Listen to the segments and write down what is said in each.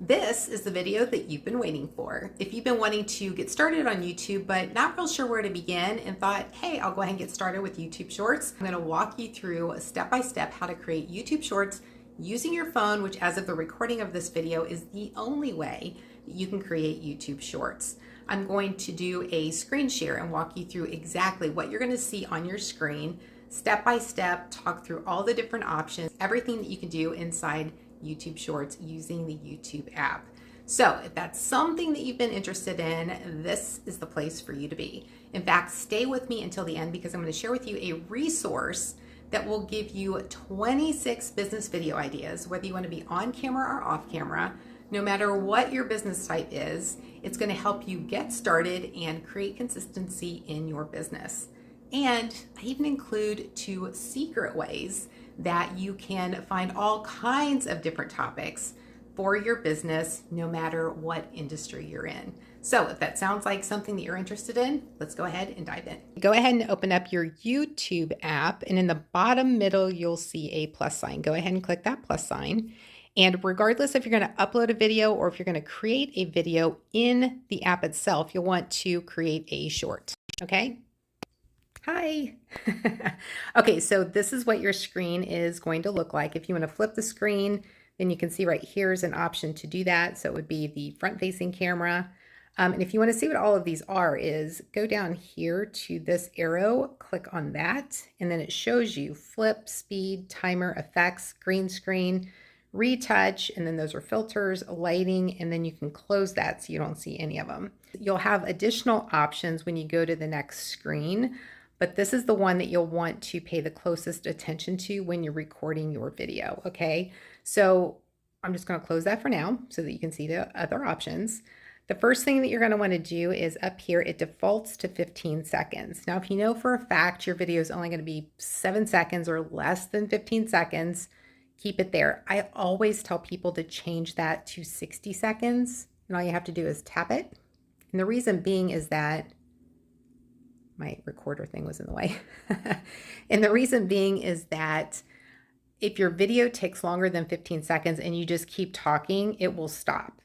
This is the video that you've been waiting for. If you've been wanting to get started on YouTube but not real sure where to begin and thought, hey, I'll go ahead and get started with YouTube Shorts, I'm going to walk you through step by step how to create YouTube Shorts using your phone, which as of the recording of this video is the only way that you can create YouTube Shorts. I'm going to do a screen share and walk you through exactly what you're going to see on your screen, step by step, talk through all the different options, everything that you can do inside YouTube Shorts using the YouTube app. So if that's something that you've been interested in, this is the place for you to be. In fact, stay with me until the end because I'm going to share with you a resource that will give you 26 business video ideas, whether you want to be on camera or off camera, no matter what your business type is. It's going to help you get started and create consistency in your business. And I even include 2 secret ways that you can find all kinds of different topics for your business, no matter what industry you're in. So if that sounds like something that you're interested in, let's go ahead and dive in. Go ahead and open up your YouTube app, and in the bottom middle, you'll see a plus sign. Go ahead and click that plus sign. And regardless if you're going to upload a video or if you're going to create a video in the app itself, you'll want to create a short, okay? Hi. Okay, so this is what your screen is going to look like. If you want to flip the screen, then you can see right here is an option to do that. So it would be the front-facing camera. And if you want to see what all of these are, is go down here to this arrow, click on that, and then it shows you flip, speed, timer, effects, green screen, retouch, and then those are filters, lighting, and then you can close that so you don't see any of them. You'll have additional options when you go to the next screen, but this is the one that you'll want to pay the closest attention to when you're recording your video, okay? So I'm just going to close that for now so that you can see the other options. The first thing that you're going to want to do is up here, it defaults to 15 seconds. Now, if you know for a fact your video is only going to be 7 seconds or less than 15 seconds, keep it there. I always tell people to change that to 60 seconds, and all you have to do is tap it. And the reason being is that my recorder thing was in the way. And the reason being is that if your video takes longer than 15 seconds and you just keep talking, it will stop.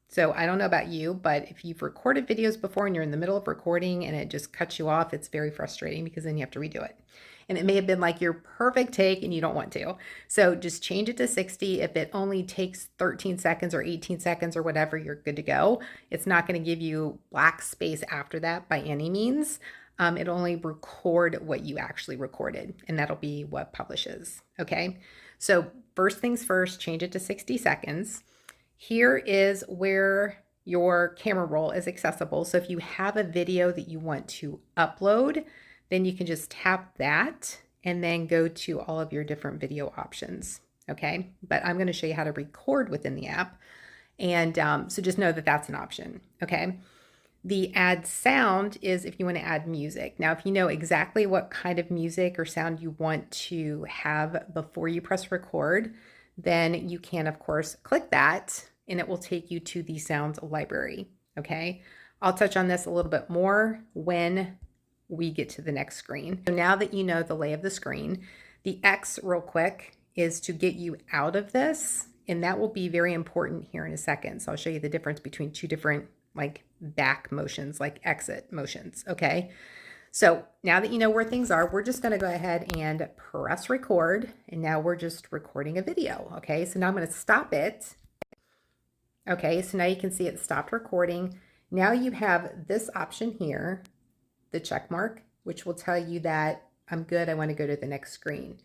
So I don't know about you, but if you've recorded videos before and you're in the middle of recording and it just cuts you off, it's very frustrating because then you have to redo it. And it may have been like your perfect take and you don't want to. So just change it to 60. If it only takes 13 seconds or 18 seconds or whatever, you're good to go. It's not going to give you black space after that by any means. It'll only record what you actually recorded, and that'll be what publishes, okay? So first things first, change it to 60 seconds. Here is where your camera roll is accessible. So if you have a video that you want to upload, then you can just tap that and then go to all of your different video options, okay? But I'm gonna show you how to record within the app. And so just know that that's an option, okay? The add sound is if you want to add music. Now, if you know exactly what kind of music or sound you want to have before you press record, then you can, of course, click that and it will take you to the sounds library, okay? I'll touch on this a little bit more when we get to the next screen. So now that you know the lay of the screen, the X real quick is to get you out of this, and that will be very important here in a second. So I'll show you the difference between 2 different like back motions, like exit motions, okay? So now that you know where things are, we're just gonna go ahead and press record, and now we're just recording a video, okay? So now I'm gonna stop it. Okay, so now you can see it stopped recording. Now you have this option here, the check mark, which will tell you that I'm good, I wanna go to the next screen.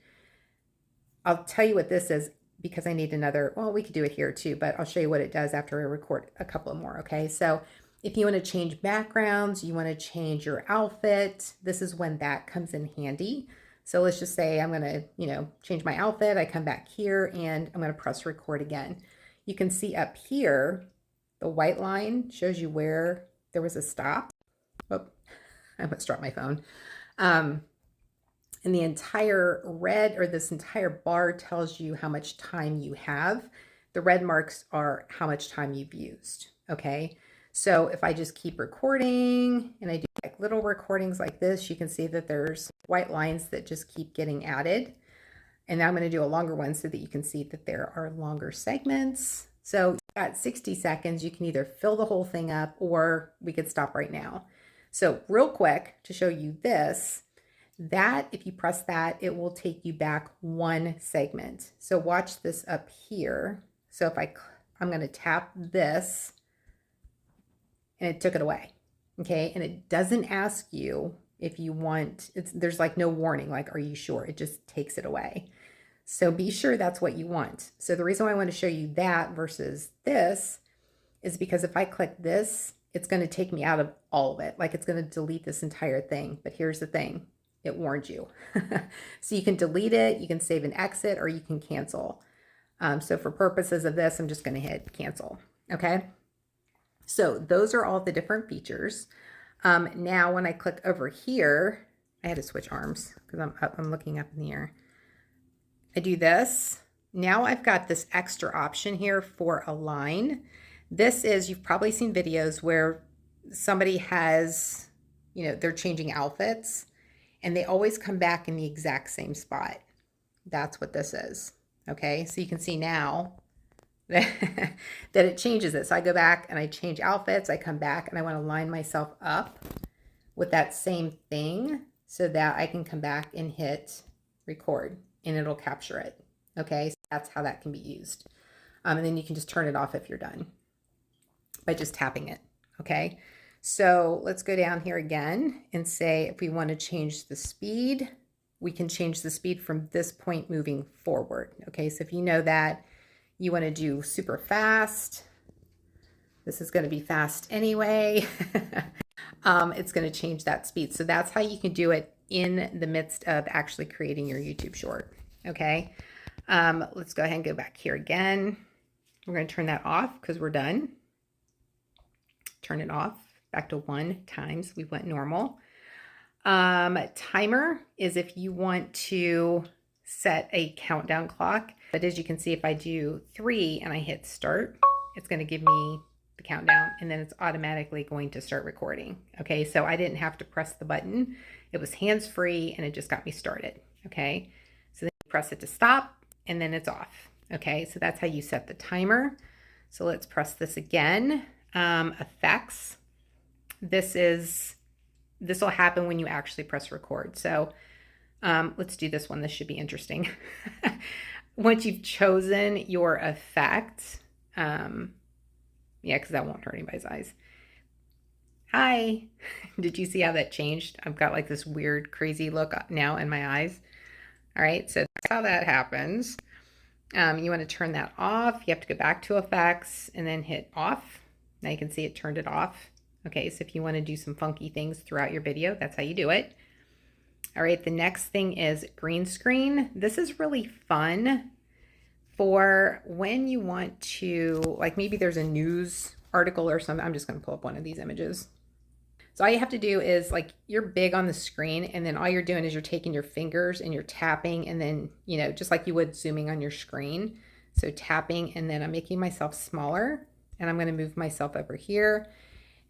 I'll tell you what this is because I need another, well, we could do it here too, but I'll show you what it does after I record a couple more, okay? So if you want to change backgrounds, you want to change your outfit, this is when that comes in handy. So let's just say I'm going to, change my outfit. I come back here and I'm going to press record again. You can see up here, the white line shows you where there was a stop. Oh, I almost dropped my phone. And the entire red, or this entire bar, tells you how much time you have. The red marks are how much time you've used, okay? So if I just keep recording and I do like little recordings like this, you can see that there's white lines that just keep getting added. And now I'm going to do a longer one so that you can see that there are longer segments. So got 60 seconds. You can either fill the whole thing up or we could stop right now. So real quick to show you this, that if you press that, it will take you back one segment. So watch this up here. So if I'm going to tap this and it took it away. Okay. And it doesn't ask you if you want, there's like no warning, like, are you sure? It just takes it away. So be sure that's what you want. So the reason why I want to show you that versus this is because if I click this, it's going to take me out of all of it. Like it's going to delete this entire thing. But here's the thing. It warned you. So you can delete it, you can save and exit, or you can cancel. So for purposes of this, I'm just going to hit cancel. Okay. So those are all the different features. Now when I click over here, I had to switch arms because I'm looking up in the air. I do this. Now I've got this extra option here for align. This is, you've probably seen videos where somebody has, they're changing outfits and they always come back in the exact same spot. That's what this is. Okay, so you can see now that it changes it. So I go back and I change outfits. I come back and I want to line myself up with that same thing so that I can come back and hit record and it'll capture it. Okay, so that's how that can be used. And then you can just turn it off if you're done by just tapping it. Okay, so let's go down here again and say if we want to change the speed, we can change the speed from this point moving forward. Okay, so if you know that you want to do super fast, this is going to be fast anyway. It's going to change that speed. So that's how you can do it in the midst of actually creating your YouTube short. Okay, let's go ahead and go back here again. We're going to turn that off because we're done. Turn it off back to 1 times. We went normal. Timer is if you want to set a countdown clock. But as you can see, if I do 3 and I hit start, it's going to give me the countdown and then it's automatically going to start recording. Okay, so I didn't have to press the button. It was hands-free and it just got me started. Okay, so then you press it to stop and then it's off. Okay, so that's how you set the timer. So let's press this again. Effects. This will happen when you actually press record. So let's do this one. This should be interesting. Once you've chosen your effect, yeah, because that won't hurt anybody's eyes. Hi. Did you see how that changed? I've got like this weird, crazy look now in my eyes. All right, so that's how that happens. You want to turn that off. You have to go back to effects and then hit off. Now you can see it turned it off. Okay, so if you want to do some funky things throughout your video, that's how you do it. All right, the next thing is green screen. This is really fun for when you want to, like maybe there's a news article or something. I'm just going to pull up one of these images. So all you have to do is like you're big on the screen and then all you're doing is you're taking your fingers and you're tapping and then, just like you would zooming on your screen. So tapping and then I'm making myself smaller and I'm going to move myself over here.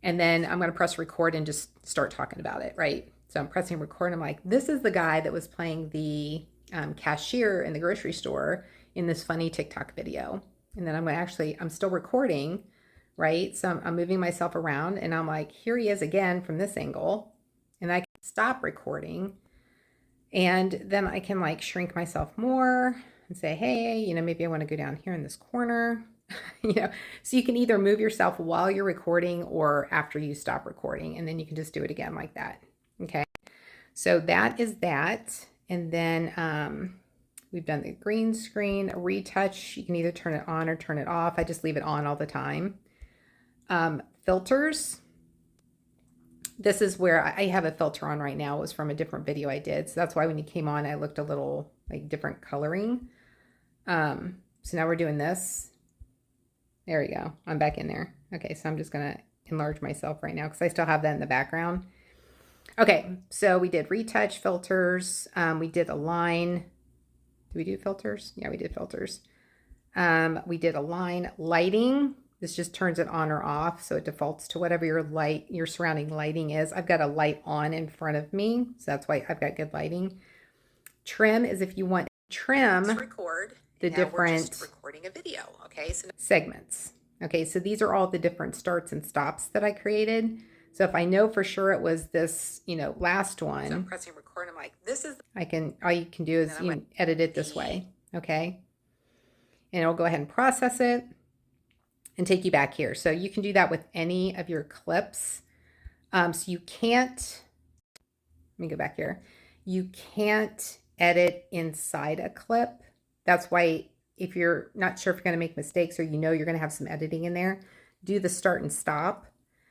And then I'm going to press record and just start talking about it, right? So I'm pressing record. I'm like, this is the guy that was playing the cashier in the grocery store in this funny TikTok video. And then I'm still recording, right? So I'm moving myself around and I'm like, here he is again from this angle. And I can stop recording. And then I can like shrink myself more and say, hey, maybe I want to go down here in this corner. So you can either move yourself while you're recording or after you stop recording, and then you can just do it again like that. Okay, so that is that. And then we've done the green screen, retouch. You can either turn it on or turn it off. I just leave it on all the time. Filters. This is where I have a filter on right now. It was from a different video I did. So that's why when you came on, I looked a little like different coloring. So now we're doing this. There we go. I'm back in there. Okay, so I'm just going to enlarge myself right now because I still have that in the background. Okay, so we did retouch, filters. We did align. Did we do filters? Yeah, we did filters. We did align. Lighting. This just turns it on or off, so it defaults to whatever your surrounding lighting is. I've got a light on in front of me, so that's why I've got good lighting. Trim is if you want to trim record the different recording a video. Okay, so segments. Okay, so these are all the different starts and stops that I created. So if I know for sure it was this, last one, so I'm pressing record. I'm like, this is, all you can do is edit it this way. Okay. And it'll go ahead and process it and take you back here. So you can do that with any of your clips. So you can't, let me go back here. You can't edit inside a clip. That's why if you're not sure if you're going to make mistakes or you're going to have some editing in there, do the start and stop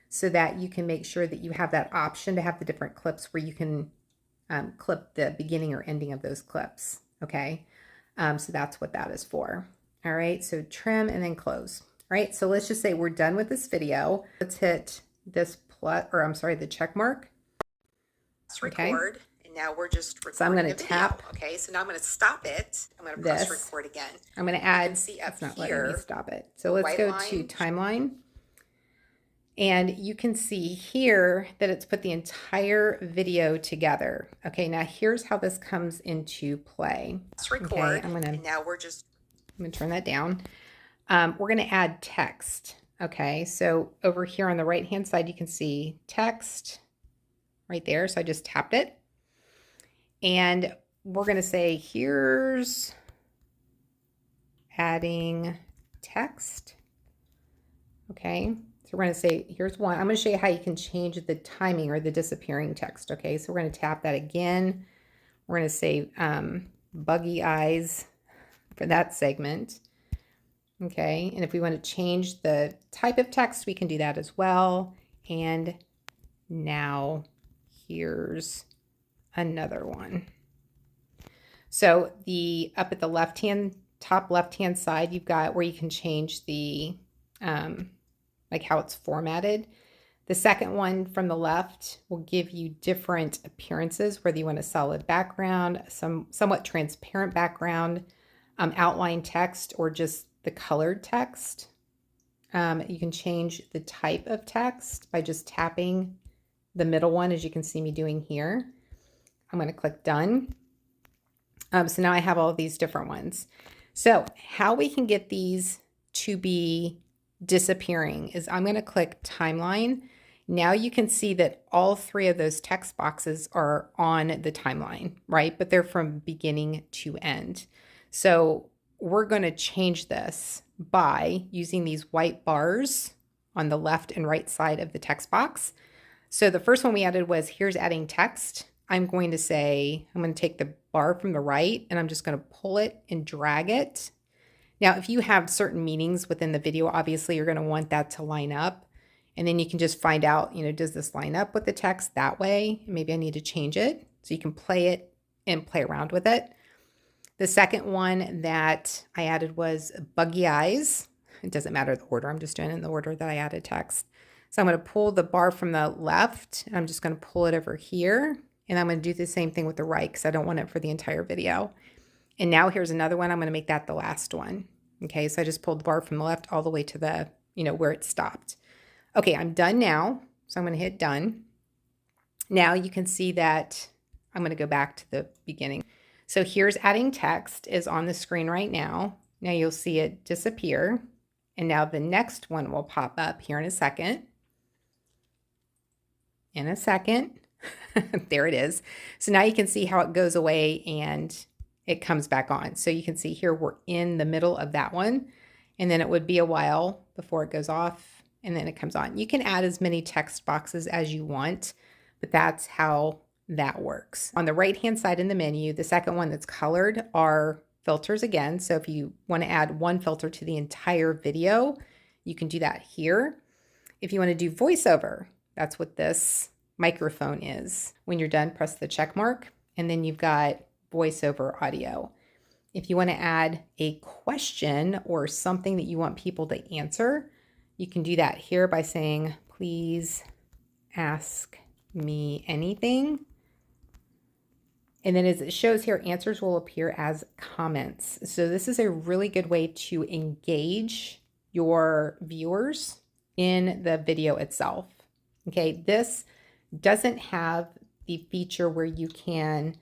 so that you can make sure that you have that option to have the different clips where you can clip the beginning or ending of those clips. Okay. So that's what that is for. All right. So trim and then close. All right. So let's just say we're done with this video. Let's hit this the check mark. Let's record. And now we're just recording. So I'm going to tap. Okay. So now I'm going to stop it. I'm going to press record again. I'm going to add, see up it's not here, letting me stop it. So let's go to timeline. And you can see here that it's put the entire video together. Okay, now here's how this comes into play. Let's record. Okay, and now I'm gonna turn that down. We're gonna add text. Okay, so over here on the right-hand side, you can see text right there. So I just tapped it. And we're gonna say, here's adding text. Okay. So we're going to say, here's one. I'm going to show you how you can change the timing or the disappearing text. Okay, so we're going to tap that again. We're going to say buggy eyes for that segment. Okay, and if we want to change the type of text, we can do that as well. And now here's another one. So up at the top left-hand side, you've got where you can change the like how it's formatted. The second one from the left will give you different appearances, whether you want a solid background, somewhat transparent background, outline text, or just the colored text. You can change the type of text by just tapping the middle one, as you can see me doing here. I'm going to click done. So now I have all of these different ones. So how we can get these to be disappearing is I'm going to click timeline. Now you can see that all three of those text boxes are on the timeline, right? But they're from beginning to end. So we're going to change this by using these white bars on the left and right side of the text box. So the first one we added was, here's adding text. I'm going to take the bar from the right and I'm just going to pull it and drag it. Now, if you have certain meanings within the video, obviously you're going to want that to line up. And then you can just find out, does this line up with the text that way? Maybe I need to change it. So you can play it and play around with it. The second one that I added was buggy eyes. It doesn't matter the order. I'm just doing it in the order that I added text. So I'm going to pull the bar from the left and I'm just going to pull it over here. And I'm going to do the same thing with the right because I don't want it for the entire video. And now here's another one. I'm going to make that the last one. Okay, so I just pulled the bar from the left all the way to the, where it stopped. Okay, I'm done now. So I'm going to hit done. Now you can see that I'm going to go back to the beginning. So here's adding text is on the screen right now. Now you'll see it disappear. And now the next one will pop up here in a second. There it is. So now you can see how it goes away and it comes back on. So you can see here we're in the middle of that one. And then it would be a while before it goes off and then it comes on. You can add as many text boxes as you want, but that's how that works. On the right-hand side in the menu, the second one that's colored are filters again. So if you want to add one filter to the entire video, you can do that here. If you want to do voiceover, that's what this microphone is. When you're done, press the check mark, and then you've got voiceover audio. If you want to add a question or something that you want people to answer, you can do that here by saying, please ask me anything. And then as it shows here, answers will appear as comments. So this is a really good way to engage your viewers in the video itself. Okay, this doesn't have the feature where you can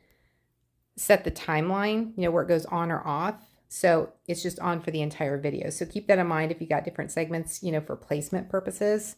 set the timeline, where it goes on or off. So it's just on for the entire video. So keep that in mind if you got different segments, for placement purposes.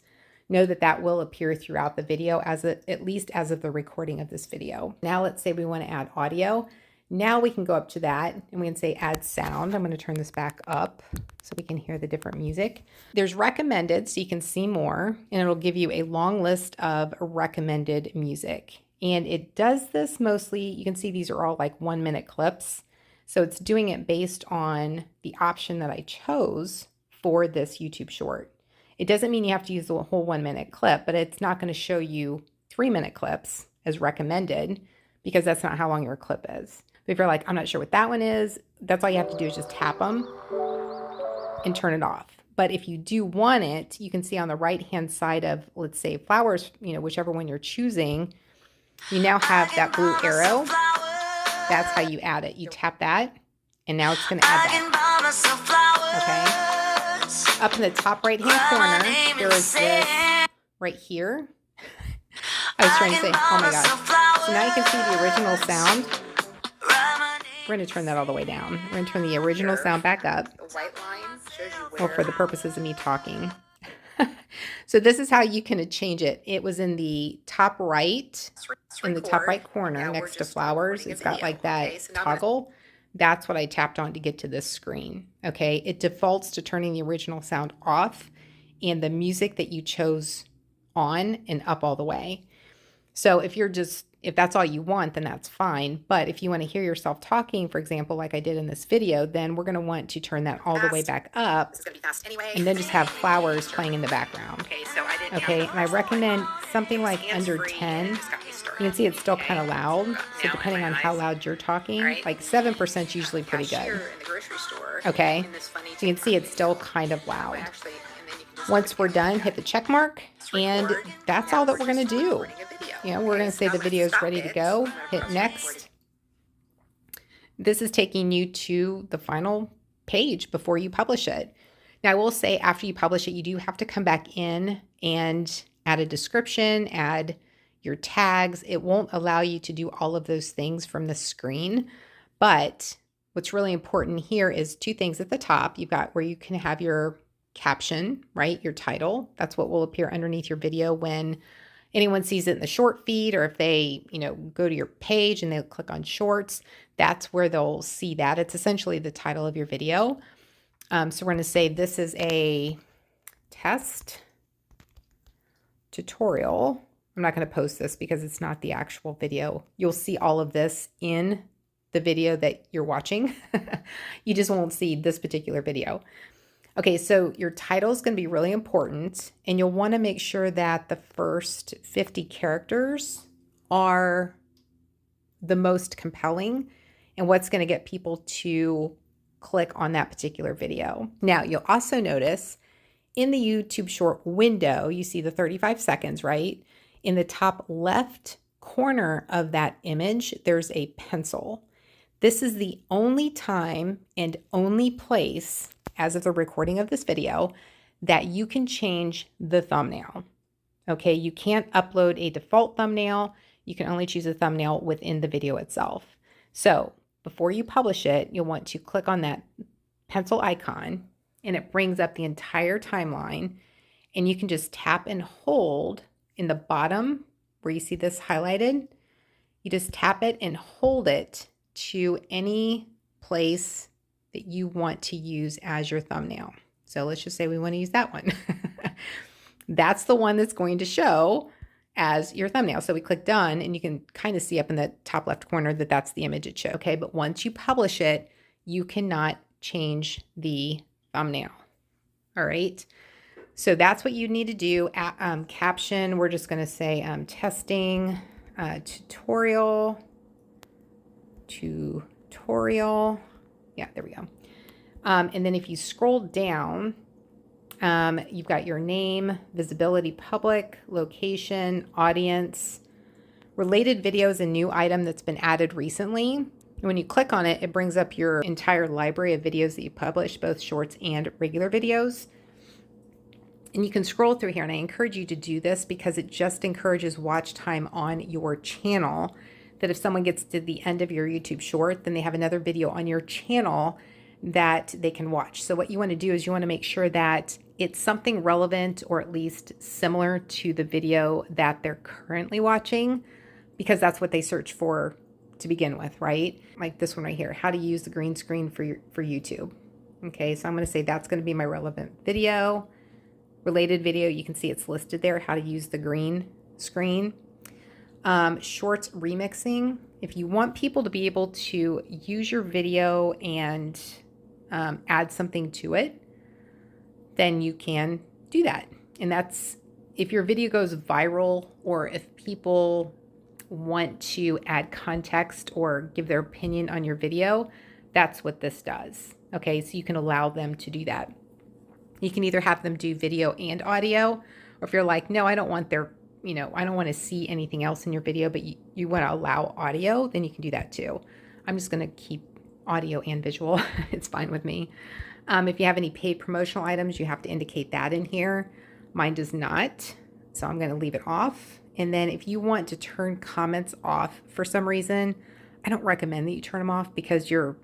Know that that will appear throughout the video at least as of the recording of this video. Now let's say we want to add audio. Now we can go up to that and we can say add sound. I'm going to turn this back up so we can hear the different music. There's recommended, so you can see more, and it'll give you a long list of recommended music. And it does this mostly, you can see these are all like 1-minute clips. So it's doing it based on the option that I chose for this YouTube short. It doesn't mean you have to use the whole 1-minute clip, but it's not going to show you 3-minute clips as recommended because that's not how long your clip is. But if you're like, I'm not sure what that one is, that's all you have to do is just tap them and turn it off. But if you do want it, you can see on the right-hand side of, let's say, flowers, whichever one you're choosing, you now have that blue arrow. That's how you add it. You tap that, and now it's going to add that. Okay? Up in the top right-hand corner, there is this right here. I was trying to say, oh my gosh. So now you can see the original sound. We're going to turn that all the way down. We're going to turn the original sound back up. The white line shows you where. Well, for the purposes of me talking. So this is how you can change it. It was in the top right, in the top right corner next to flowers. It's got like that toggle. That's what I tapped on to get to this screen. Okay, it defaults to turning the original sound off and the music that you chose on and up all the way. So if that's all you want, then that's fine. But if you want to hear yourself talking, for example, like I did in this video, then we're going to want to turn that all the way back up. It's going to be fast anyway. And then just have flowers playing in the background. Okay, and I recommend something like under 10. You can see it's still kind of loud. So depending on how loud you're talking, like 7% is usually pretty good. Okay, so you can see it's still kind of loud. Once we're done, hit the check mark, and that's all that we're going to do. We're going to say the video is ready to go. Hit next. This is taking you to the final page before you publish it. Now, I will say after you publish it, you do have to come back in and add a description, add your tags. It won't allow you to do all of those things from the screen, but what's really important here is 2 things at the top. You've got where you can have your caption, right? Your title. That's what will appear underneath your video when anyone sees it in the short feed, or if they, go to your page and they'll click on shorts, that's where they'll see that. It's essentially the title of your video. So we're going to say this is a test tutorial. I'm not going to post this because it's not the actual video. You'll see all of this in the video that you're watching. You just won't see this particular video. Okay, so your title is going to be really important, and you'll want to make sure that the first 50 characters are the most compelling and what's going to get people to click on that particular video. Now, you'll also notice in the YouTube short window, you see the 35 seconds, right? In the top left corner of that image, there's a pencil. This is the only time and only place, as of the recording of this video, that you can change the thumbnail. Okay, you can't upload a default thumbnail. You can only choose a thumbnail within the video itself. So before you publish it, you'll want to click on that pencil icon, and it brings up the entire timeline, and you can just tap and hold in the bottom where you see this highlighted. You just tap it and hold it to any place that you want to use as your thumbnail. So let's just say we want to use that one. That's the one that's going to show as your thumbnail. So we click done, and you can kind of see up in the top left corner that that's the image it shows. Okay, but once you publish it, you cannot change the thumbnail. All right. So that's what you need to do. Caption, we're just going to say testing tutorial. Yeah, there we go. And then if you scroll down, you've got your name, visibility, public, location, audience, related videos, a new item that's been added recently. When you click on it, it brings up your entire library of videos that you publish, both shorts and regular videos. And you can scroll through here, and I encourage you to do this because it just encourages watch time on your channel. That if someone gets to the end of your YouTube short, then they have another video on your channel that they can watch. So what you want to do is you want to make sure that it's something relevant or at least similar to the video that they're currently watching, because that's what they search for to begin with, right? Like this one right here, how to use the green screen for YouTube. Okay, so I'm going to say that's going to be my relevant video. Related video, you can see it's listed there, how to use the green screen. Shorts remixing. If you want people to be able to use your video and add something to it, then you can do that. And that's if your video goes viral, or if people want to add context or give their opinion on your video, that's what this does. Okay, so you can allow them to do that. You can either have them do video and audio, or if you're like, no, I don't want their, I don't want to see anything else in your video, but you want to allow audio, then you can do that too. I'm just going to keep audio and visual. It's fine with me. If you have any paid promotional items, you have to indicate that in here. Mine does not, so I'm going to leave it off. And then if you want to turn comments off for some reason, I don't recommend that you turn them off, because you're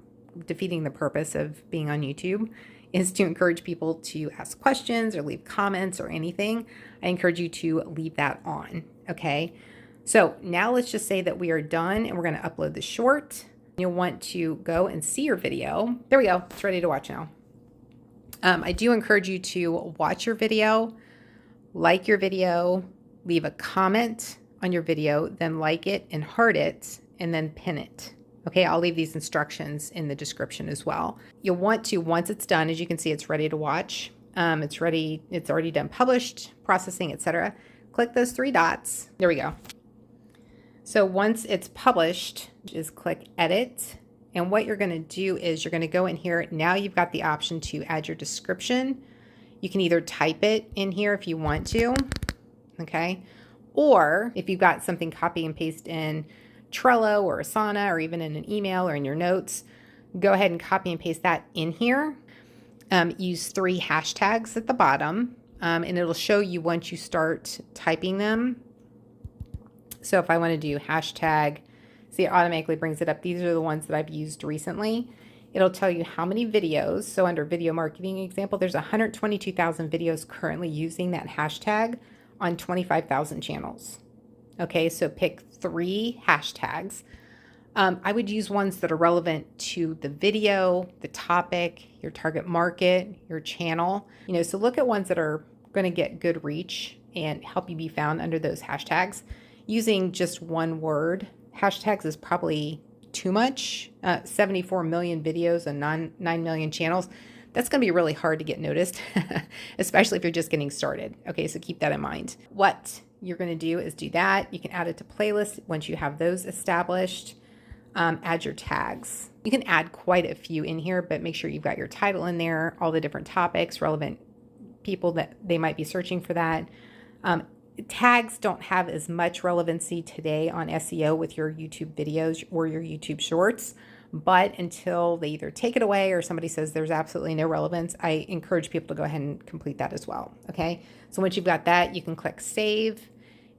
defeating the purpose of being on YouTube, is to encourage people to ask questions or leave comments or anything. I encourage you to leave that on, okay? So now let's just say that we are done and we're going to upload the short. You'll want to go and see your video. There we go. It's ready to watch now. I do encourage you to watch your video, like your video, leave a comment on your video, then like it and heart it, and then pin it. Okay, I'll leave these instructions in the description as well. You'll want to, once it's done, as you can see, it's ready to watch. It's ready, it's already done published, processing, etc. Click those three dots. There we go. So once it's published, just click edit. And what you're going to do is you're going to go in here. Now you've got the option to add your description. You can either type it in here if you want to, okay? Or if you've got something copy and paste in Trello or Asana, or even in an email or in your notes, go ahead and copy and paste that in here. Use 3 hashtags at the bottom, and it'll show you once you start typing them. So if I want to do hashtag, see, it automatically brings it up. These are the ones that I've used recently. It'll tell you how many videos. So under video marketing example, there's 122,000 videos currently using that hashtag on 25,000 channels. Okay, so pick 3 hashtags. I would use ones that are relevant to the video, the topic, your target market, your channel. So look at ones that are going to get good reach and help you be found under those hashtags. Using just one word hashtags is probably too much. 74 million videos and 9 million channels. That's going to be really hard to get noticed, especially if you're just getting started. Okay, so keep that in mind. What you're going to do is do that. You can add it to playlists once you have those established. Add your tags. You can add quite a few in here, but make sure you've got your title in there, all the different topics, relevant people that they might be searching for that. Tags don't have as much relevancy today on SEO with your YouTube videos or your YouTube shorts, but until they either take it away or somebody says there's absolutely no relevance, I encourage people to go ahead and complete that as well. Okay, so once you've got that, you can click save,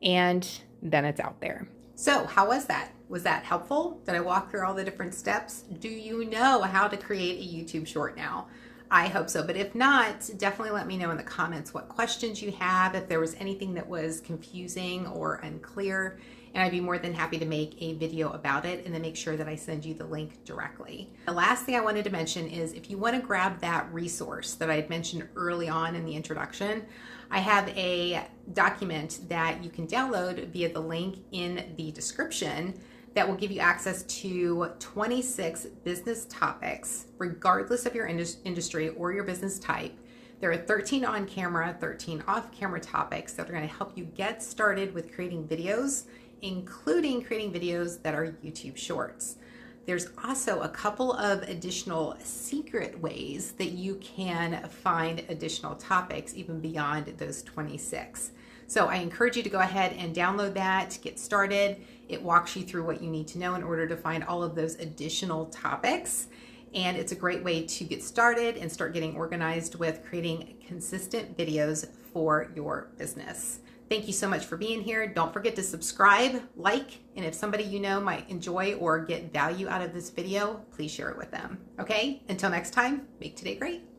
and then it's out there. So how was that? Was that helpful? Did I walk through all the different steps? Do you know how to create a YouTube short now? I hope so, but if not, definitely let me know in the comments what questions you have, if there was anything that was confusing or unclear, and I'd be more than happy to make a video about it and then make sure that I send you the link directly. The last thing I wanted to mention is if you want to grab that resource that I had mentioned early on in the introduction, I have a document that you can download via the link in the description that will give you access to 26 business topics, regardless of your industry or your business type. There are 13 on camera, 13 off camera topics that are going to help you get started with creating videos, including creating videos that are YouTube shorts. There's also a couple of additional secret ways that you can find additional topics even beyond those 26. So I encourage you to go ahead and download that, get started. It walks you through what you need to know in order to find all of those additional topics. And it's a great way to get started and start getting organized with creating consistent videos for your business. Thank you so much for being here. Don't forget to subscribe, like, and if somebody you know might enjoy or get value out of this video, please share it with them. Okay? Until next time, make today great.